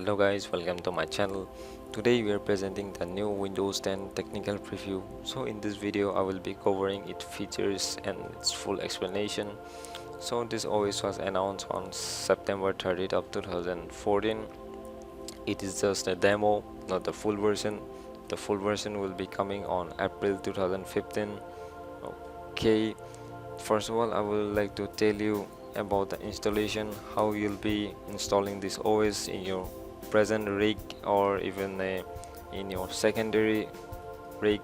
Hello guys, welcome to my channel. Today we are presenting the new Windows 10 technical preview. So in this video I will be covering its features and its full explanation. So this OS was announced on September 30th of 2014. It is just a demo, not the full version. The full version will be coming on April 2015. Okay, first of all I would like to tell you about the installation, how you'll be installing this OS in your present rig or even in your secondary rig,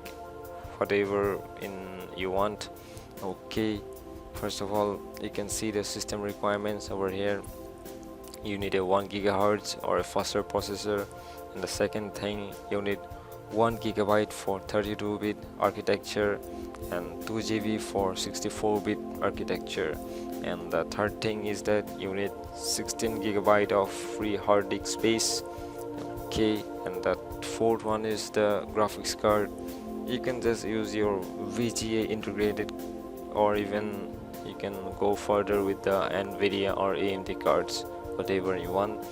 whatever in you want. Okay, first of all you can see the system requirements over here. You need a 1 gigahertz or a faster processor, and the second thing, you need 1 gigabyte for 32-bit architecture and 2 GB for 64-bit architecture. And the third thing is that you need 16 gigabyte of free hard disk space. Okay, and the fourth one is the graphics card. You can just use your VGA integrated, or even you can go further with the NVIDIA or AMD cards, whatever you want.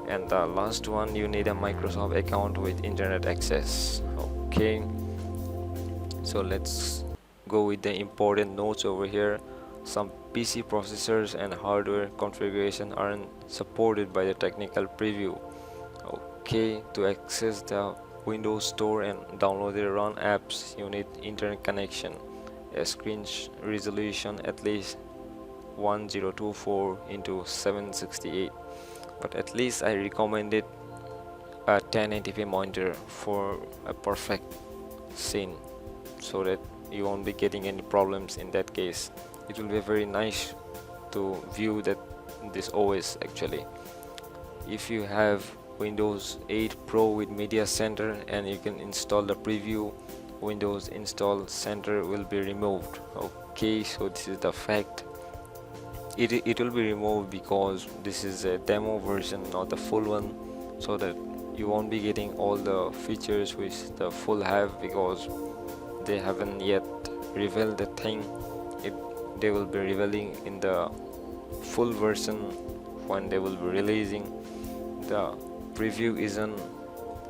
And the last one, you need a Microsoft account with internet access. Okay, so let's go with the important notes over here. Some PC processors and hardware configuration aren't supported by the technical preview. Okay, to access the Windows Store and download the run apps, you need internet connection, a screen resolution at least 1024 into 768, but at least I recommended a 1080p monitor for a perfect scene, so that you won't be getting any problems. In that case, it will be very nice to view that this OS actually. If you have Windows 8 Pro with Media Center and you can install the preview, Windows Install Center will be removed. Okay, so this is the fact. It will be removed because this is a demo version, not the full one, so that you won't be getting all the features which the full have, because they haven't yet revealed the thing. They will be revealing in the full version when they will be releasing. The preview isn't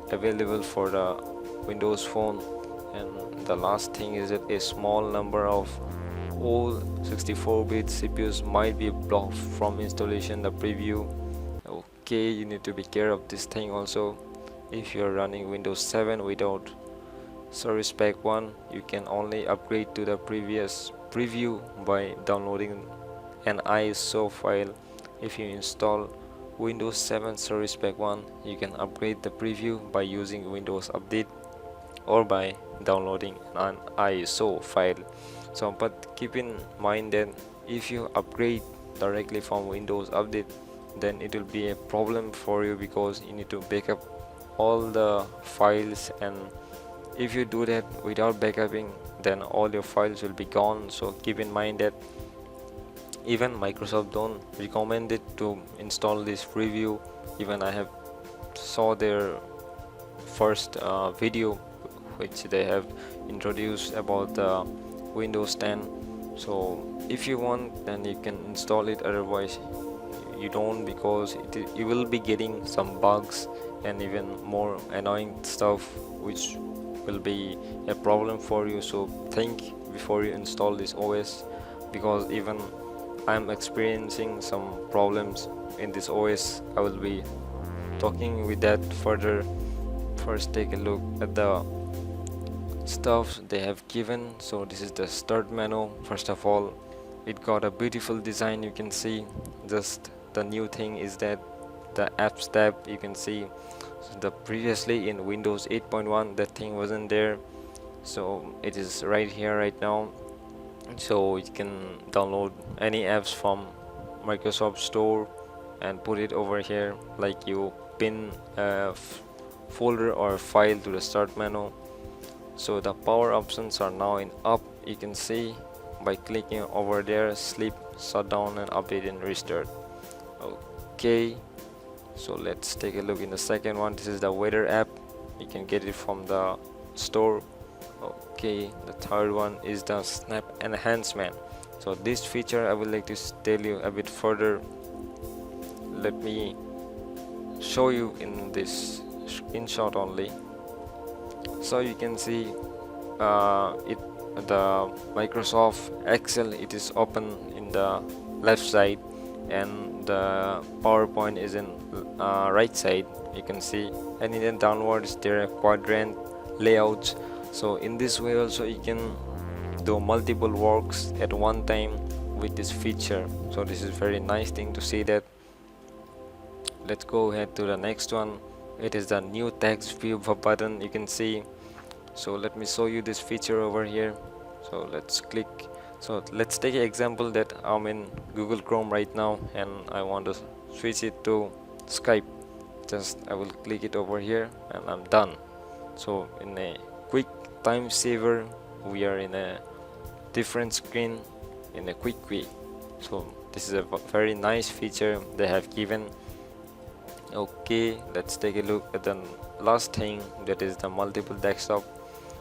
available for the Windows Phone. And the last thing is that a small number of all 64-bit CPUs might be blocked from installation the preview. Okay, you need to be care of this thing also. If you're running Windows 7 without Service Pack 1, you can only upgrade to the previous preview by downloading an ISO file. If you install Windows 7 Service Pack 1, you can upgrade the preview by using Windows Update or by downloading an ISO file. So but keep in mind that if you upgrade directly from Windows Update, then it will be a problem for you, because you need to backup all the files, and if you do that without backupping, then all your files will be gone. So keep in mind that even Microsoft don't recommend it to install this preview. Even I have saw their first video which they have introduced about the Windows 10. So if you want, then you can install it, otherwise you don't, because you will be getting some bugs and even more annoying stuff which will be a problem for you. So think before you install this OS, because even I'm experiencing some problems in this OS. I will be talking with that further. First, take a look at the stuff they have given. So this is the start menu. First of all, it got a beautiful design, you can see. Just the new thing is that the apps tab, you can see, so the previously in Windows 8.1 that thing wasn't there, so it is right here right now. So you can download any apps from Microsoft Store and put it over here, like you pin a folder or file to the start menu. So the power options are now in up, you can see by clicking over there: sleep, shutdown, and update and restart. Okay, so let's take a look in the second one. This is the weather app, you can get it from the store. Okay, the third one is the snap enhancement. So this feature I would like to tell you a bit further. Let me show you in this screenshot only. So you can see it the Microsoft Excel, it is open in the left side and the PowerPoint is in right side, you can see, and in the downwards there are quadrant layouts. So in this way also you can do multiple works at one time with this feature. So this is very nice thing to see that. Let's go ahead to the next one. It is the new text view button, you can see. So let me show you this feature over here. So let's click. So let's take an example that I'm in Google Chrome right now and I want to switch it to Skype. Just I will click it over here and I'm done. So in a quick time saver, we are in a different screen in a quick way. So this is a very nice feature they have given. Okay, let's take a look at the last thing, that is the multiple desktop.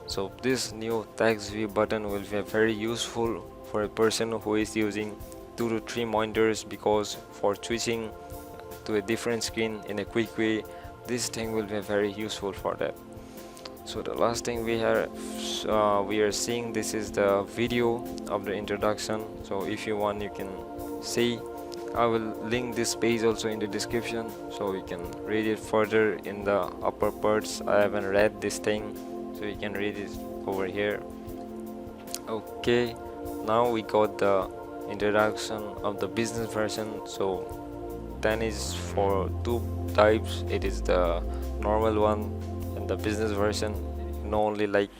So this new text view button will be very useful for a person who is using 2 to 3 monitors, because for switching to a different screen in a quick way, this thing will be very useful for that. So the last thing we are seeing, this is the video of the introduction. So if you want, you can see. I will link this page also in the description, so you can read it further in the upper parts. I haven't read this thing, so you can read it over here. Okay, now we got the introduction of the business version. So 10 is for two types, it is the normal one and the business version. Not only like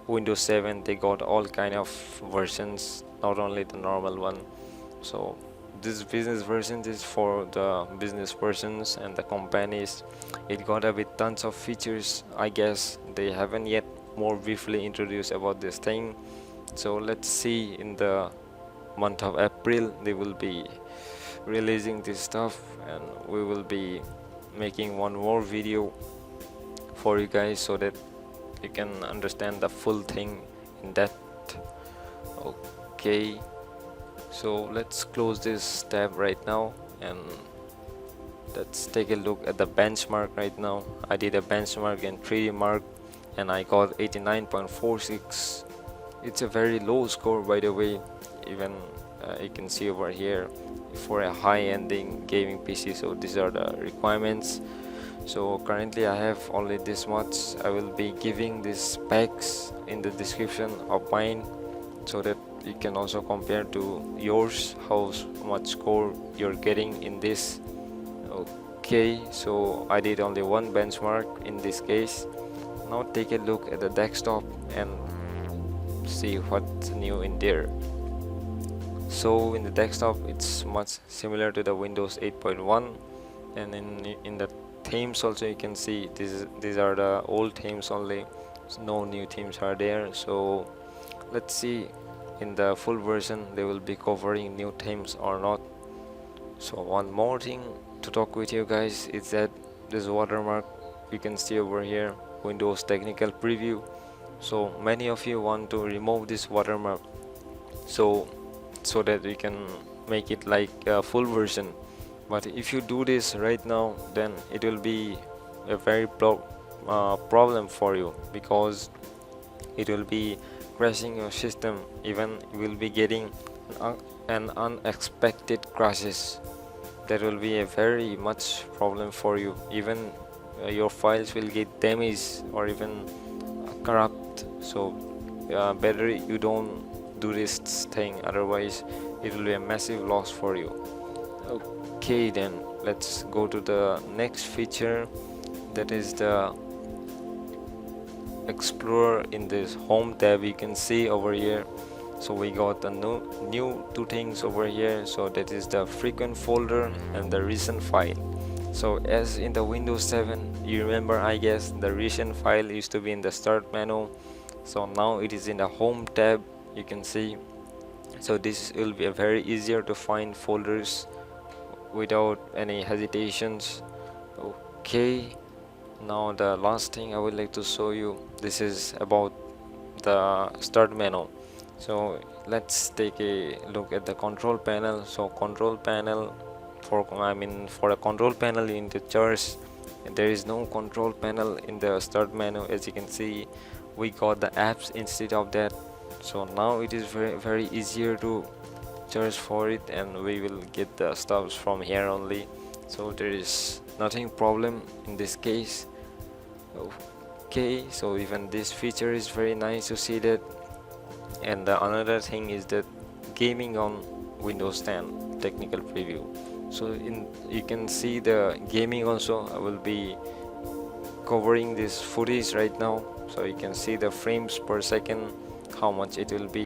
Windows 7, they got all kind of versions, not only the normal one. So this business version is for the business persons and the companies. It got a bit tons of features. I guess they haven't yet more briefly introduced about this thing. So let's see, in the month of April they will be releasing this stuff and we will be making one more video for you guys so that you can understand the full thing in depth. Okay, so let's close this tab right now and let's take a look at the benchmark right now. I did a benchmark in 3D Mark and I got 89.46. It's a very low score, by the way. Even you can see over here for a high-ending gaming PC. So these are the requirements. So currently I have only this much. I will be giving these specs in the description of mine, so that you can also compare to yours how much score you're getting in this. Okay, so I did only one benchmark in this case. Now take a look at the desktop and see what's new in there. So in the desktop it's much similar to the Windows 8.1, and in the themes also you can see these are the old themes only, so no new themes are there. So let's see in the full version they will be covering new themes or not. So one more thing to talk with you guys is that this watermark you can see over here, Windows Technical Preview. So many of you want to remove this watermark so that we can make it like a full version. But if you do this right now, then it will be a very problem for you, because it will be crashing your system. Even you will be getting an unexpected crashes. That will be a very much problem for you. Even your files will get damaged or even corrupt. So better you don't do this thing, otherwise it will be a massive loss for you. Okay, then let's go to the next feature, that is the Explorer. In this home tab you can see over here, so we got a new two things over here. So that is the frequent folder and the recent file. So as in the Windows 7, you remember, I guess, the recent file used to be in the start menu. So now it is in the home tab, you can see. So this will be a very easier to find folders without any hesitations. Okay, now the last thing I would like to show you, this is about the start menu. So let's take a look at the control panel. So control panel, for a control panel you need to choose there is no control panel in the start menu. As you can see, we got the apps instead of that. So now it is very easier to search for it, and we will get the stuffs from here only. So there is nothing problem in this case. Okay, so even this feature is very nice to see that. And the another thing is that gaming on Windows 10 technical preview. So you can see the gaming also. I will be covering this footage right now, so you can see the frames per second, how much it will be.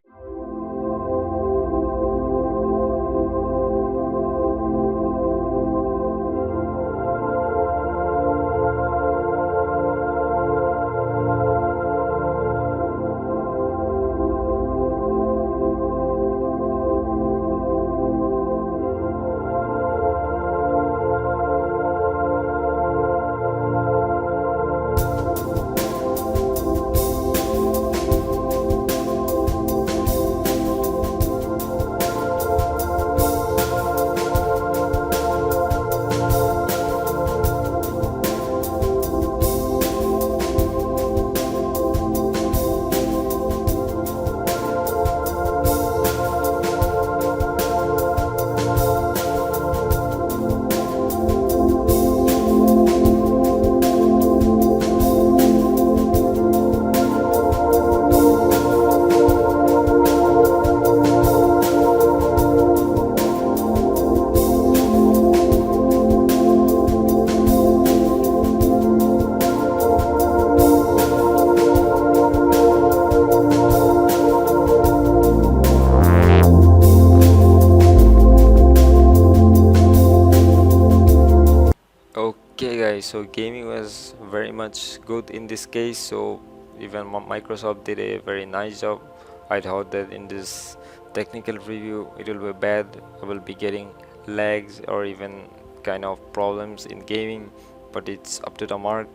Okay guys, so gaming was very much good in this case. So even Microsoft did a very nice job. I thought that in this technical review it will be bad, I will be getting lags or even kind of problems in gaming, but it's up to the mark.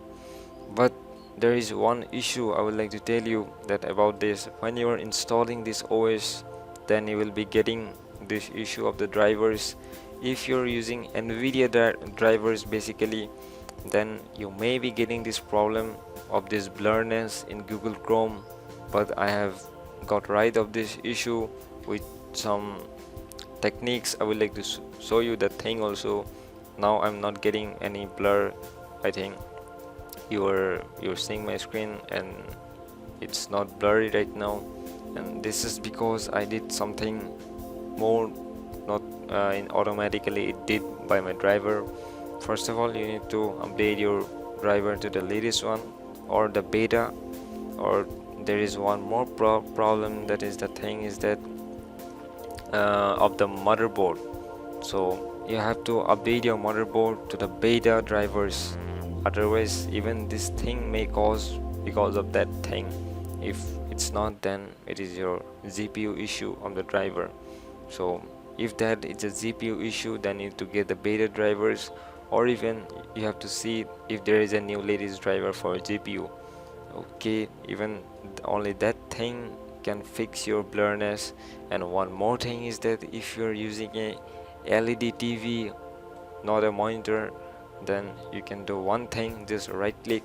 But there is one issue I would like to tell you that about this. When you are installing this OS, then you will be getting this issue of the drivers. If you're using NVIDIA drivers basically, then you may be getting this problem of this blurriness in Google Chrome. But I have got rid of this issue with some techniques. I would like to show you that thing also. Now I'm not getting any blur. I think you're seeing my screen and it's not blurry right now, and this is because I did something more, not in automatically it did by my driver. First of all, you need to update your driver to the latest one or the beta. Or there is one more problem, that is the thing is that of the motherboard. So you have to update your motherboard to the beta drivers, otherwise even this thing may cause because of that thing. If it's not, then it is your GPU issue on the driver. So if that is a GPU issue, then you need to get the beta drivers, or even you have to see if there is a new latest driver for GPU. Okay, even only that thing can fix your blurriness. And one more thing is that if you're using a LED TV, not a monitor, then you can do one thing, just right click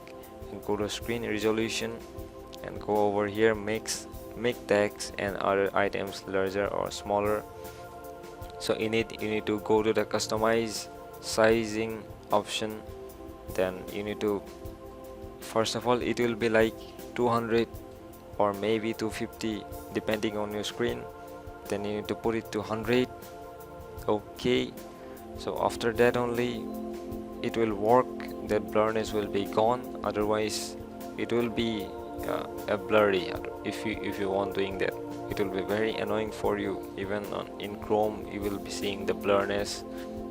and go to screen resolution and go over here, make text and other items larger or smaller. So in it you need to go to the customize sizing option. Then you need to, first of all, it will be like 200 or maybe 250 depending on your screen. Then you need to put it to 100. Okay, so after that only it will work, that blurriness will be gone. Otherwise it will be a blurry. If you want doing that, it will be very annoying for you. Even in Chrome you will be seeing the blurriness,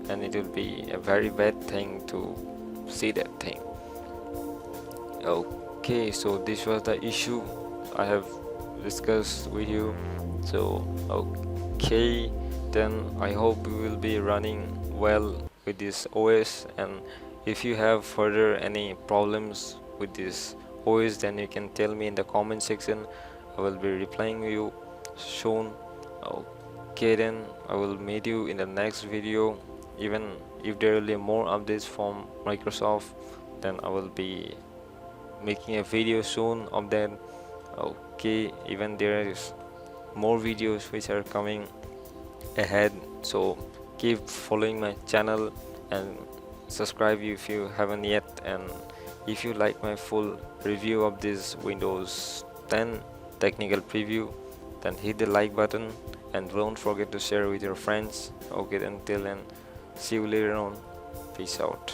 and it will be a very bad thing to see that thing. Okay, so this was the issue I have discussed with you. So okay, then I hope we will be running well with this OS. And if you have further any problems with this OS, then you can tell me in the comment section. I will be replying you soon. Okay, then I will meet you in the next video. Even if there will be more updates from Microsoft, then I will be making a video soon of that. Okay, even there is more videos which are coming ahead, so keep following my channel and subscribe if you haven't yet. And if you like my full review of this Windows 10 technical preview, then hit the like button and don't forget to share with your friends. Okay, then till then, see you later on. Peace out.